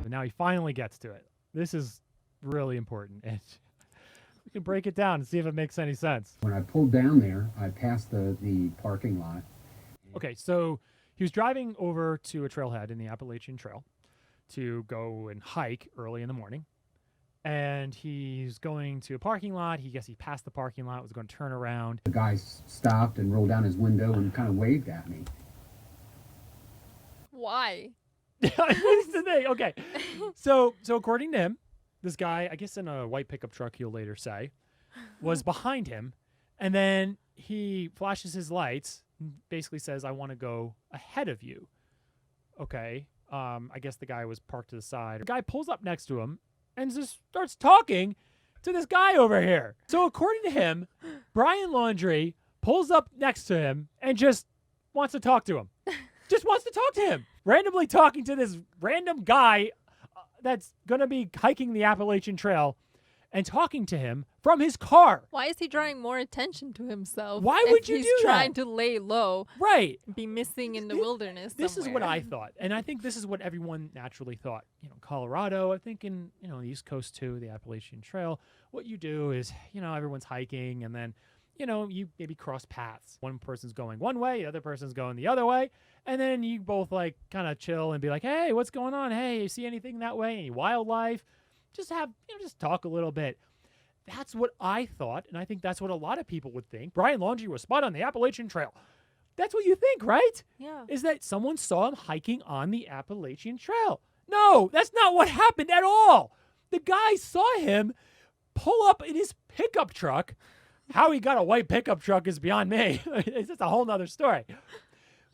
and now he finally gets to it. This is really important, and we can break it down and see if it makes any sense. When I pulled down there, I passed the parking lot. Okay, so he was driving over to a trailhead in the Appalachian Trail to go and hike early in the morning. And he's going to a parking lot. He passed the parking lot, was going to turn around. The guy stopped and rolled down his window and kind of waved at me. Why? That's the thing. Okay. So according to him, this guy, I guess in a white pickup truck, he'll later say, was behind him. And then he flashes his lights, basically says, I want to go ahead of you. Okay. I guess the guy was parked to the side. The guy pulls up next to him and just starts talking to this guy over here. So according to him, Brian Laundrie pulls up next to him and just wants to talk to him. Just wants to talk to him. Randomly talking to this random guy that's going to be hiking the Appalachian Trail and talking to him from his car. Why is he drawing more attention to himself? Why would you do that? He's trying to lay low. Right. Be missing in the wilderness This somewhere. is what I thought. And I think this is what everyone naturally thought. Colorado, I think in, the East Coast too, the Appalachian Trail, what you do is, everyone's hiking and then, you maybe cross paths. One person's going one way, the other person's going the other way. And then you both kind of chill and be like, hey, what's going on? Hey, you see anything that way? Any wildlife? Just have, just talk a little bit. That's what I thought, and I think that's what a lot of people would think. Brian Laundrie was spotted on the Appalachian Trail. That's what you think, right? Yeah. Is that someone saw him hiking on the Appalachian Trail. No, that's not what happened at all. The guy saw him pull up in his pickup truck. How he got a white pickup truck is beyond me. It's just a whole nother story.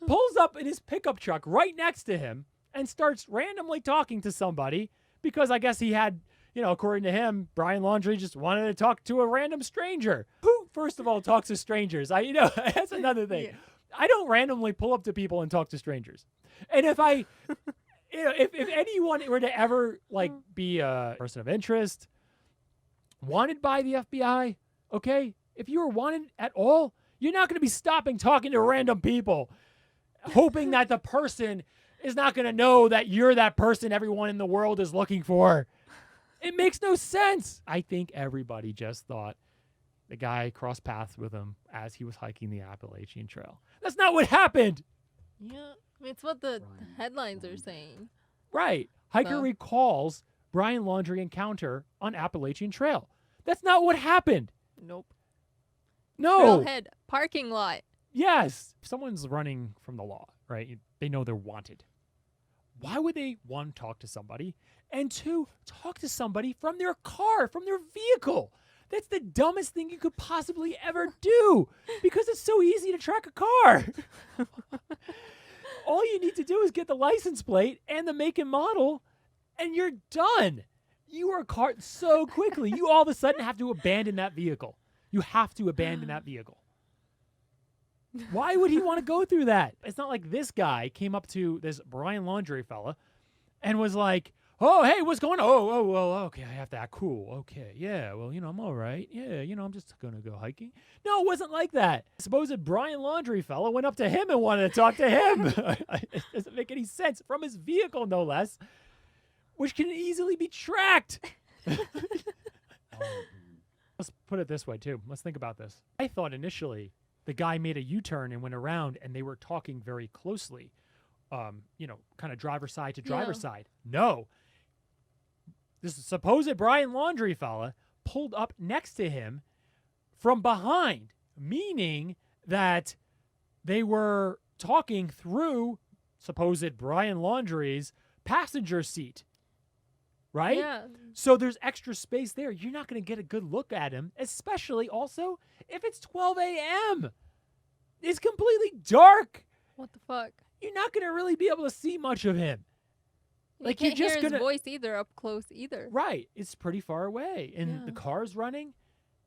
Pulls up in his pickup truck right next to him and starts randomly talking to somebody because I guess he had, according to him, Brian Laundrie just wanted to talk to a random stranger. Who, first of all, talks to strangers? That's another thing. Yeah. I don't randomly pull up to people and talk to strangers. And if I, if anyone were to ever be a person of interest, wanted by the FBI, okay, if you were wanted at all, you're not going to be stopping talking to random people, hoping that the person is not going to know that you're that person everyone in the world is looking for. It makes no sense. I think everybody just thought the guy crossed paths with him as he was hiking the Appalachian Trail. That's not what happened. Yeah, it's what the headlines are saying. Right. Hiker recalls Brian Laundrie encounter on Appalachian Trail. That's not what happened. Nope. No. Trailhead parking lot. Yes. If someone's running from the law, right? They know they're wanted. Why would they, one, talk to somebody, and two, talk to somebody from their car, from their vehicle? That's the dumbest thing you could possibly ever do because it's so easy to track a car. All you need to do is get the license plate and the make and model, and you're done. You are caught so quickly. You all of a sudden have to abandon that vehicle. You have to abandon that vehicle. Why would he want to go through that? It's not like this guy came up to this Brian Laundrie fella and was like, oh, hey, what's going on? Oh, well, okay, I have to act cool. Okay, yeah, well, I'm all right. Yeah, I'm just going to go hiking. No, it wasn't like that. Suppose a Brian Laundrie fella went up to him and wanted to talk to him. It doesn't make any sense. From his vehicle, no less, which can easily be tracked. Let's put it this way, too. Let's think about this. I thought initially the guy made a U-turn and went around and they were talking very closely, kind of driver side to driver side. No. This supposed Brian Laundrie fella pulled up next to him from behind, meaning that they were talking through supposed Brian Laundrie's passenger seat. Right? Yeah. So there's extra space there. You're not going to get a good look at him, especially also if it's 12 a.m. It's completely dark. What the fuck? You're not going to really be able to see much of him. You can't hear his voice either up close either. Right. It's pretty far away. And the car's running.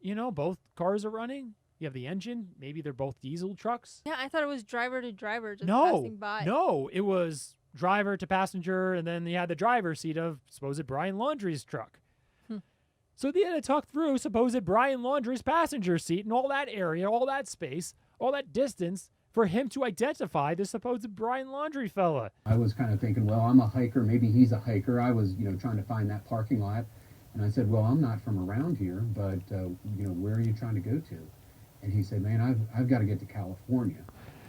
Both cars are running. You have the engine. Maybe they're both diesel trucks. Yeah, I thought it was driver to driver just passing by. No, it was driver to passenger, and then you had the driver's seat of supposed Brian Laundrie's truck. So they had to talk through supposed Brian Laundrie's passenger seat and all that area, all that space, all that distance, for him to identify the supposed Brian Laundrie fella. I was kind of thinking, well, I'm a hiker. Maybe he's a hiker. I was, trying to find that parking lot. And I said, well, I'm not from around here, but, where are you trying to go to? And he said, man, I've got to get to California.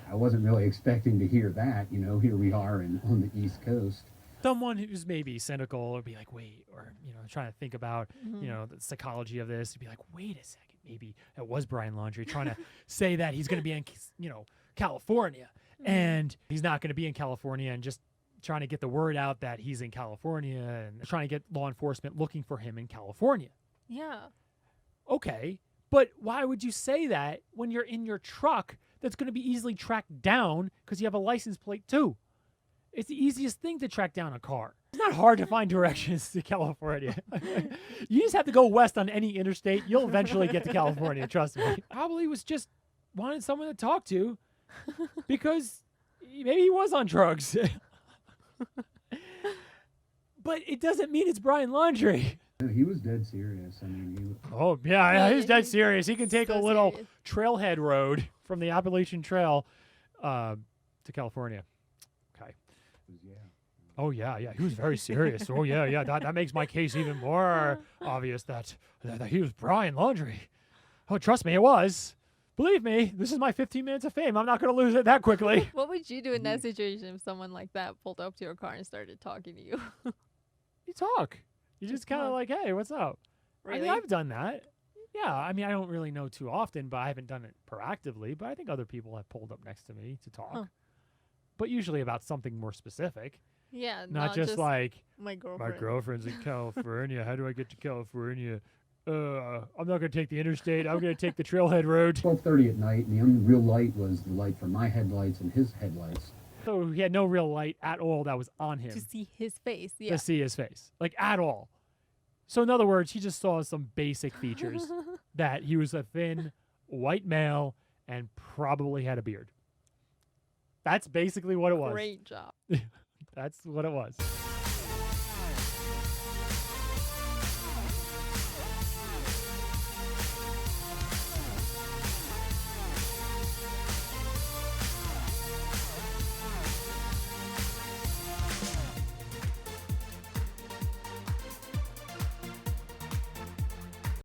I wasn't really expecting to hear that. Here we are on the East Coast. Someone who's maybe cynical would be like, wait, or, trying to think about, the psychology of this, would be like, wait a second, maybe it was Brian Laundrie trying to say that he's going to be in, California, and he's not going to be in California, and just trying to get the word out that he's in California and trying to get law enforcement looking for him in California. Yeah. Okay, but why would you say that when you're in your truck that's going to be easily tracked down because you have a license plate too? It's the easiest thing to track down a car. It's not hard to find directions to California. You just have to go west on any interstate. You'll eventually get to California, trust me. Probably was just wanted someone to talk to because maybe he was on drugs. But it doesn't mean it's Brian Laundrie. He was dead serious. I mean, Oh, yeah, he's dead serious. He can take so a little serious. trailhead road from the Appalachian Trail to California. Okay. yeah. Oh, yeah. He was very serious. Oh, yeah. That makes my case even more obvious that he was Brian Laundrie. Oh, trust me, it was. Believe me, this is my 15 minutes of fame. I'm not going to lose it that quickly. What would you do in that situation if someone like that pulled up to your car and started talking to you? You talk. You just kind of talk. like, hey, what's up? I Really? mean, I've done that. Yeah, I mean, I don't really know too often, but I haven't done it proactively. But I think other people have pulled up next to me to talk. Huh. But usually about something more specific. Yeah, Not just like, my my girlfriend. girlfriend's in California. How do I get to California? I'm not going to take the interstate. I'm going to take the trailhead road. 12:30 at night, and the only real light was the light from my headlights and his headlights. So he had no real light at all that was on him To see his face. Yeah. to see his face. Like, at all. So in other words, he just saw some basic features that he was a thin white male and probably had a beard. That's basically what it was. Great job. That's what it was.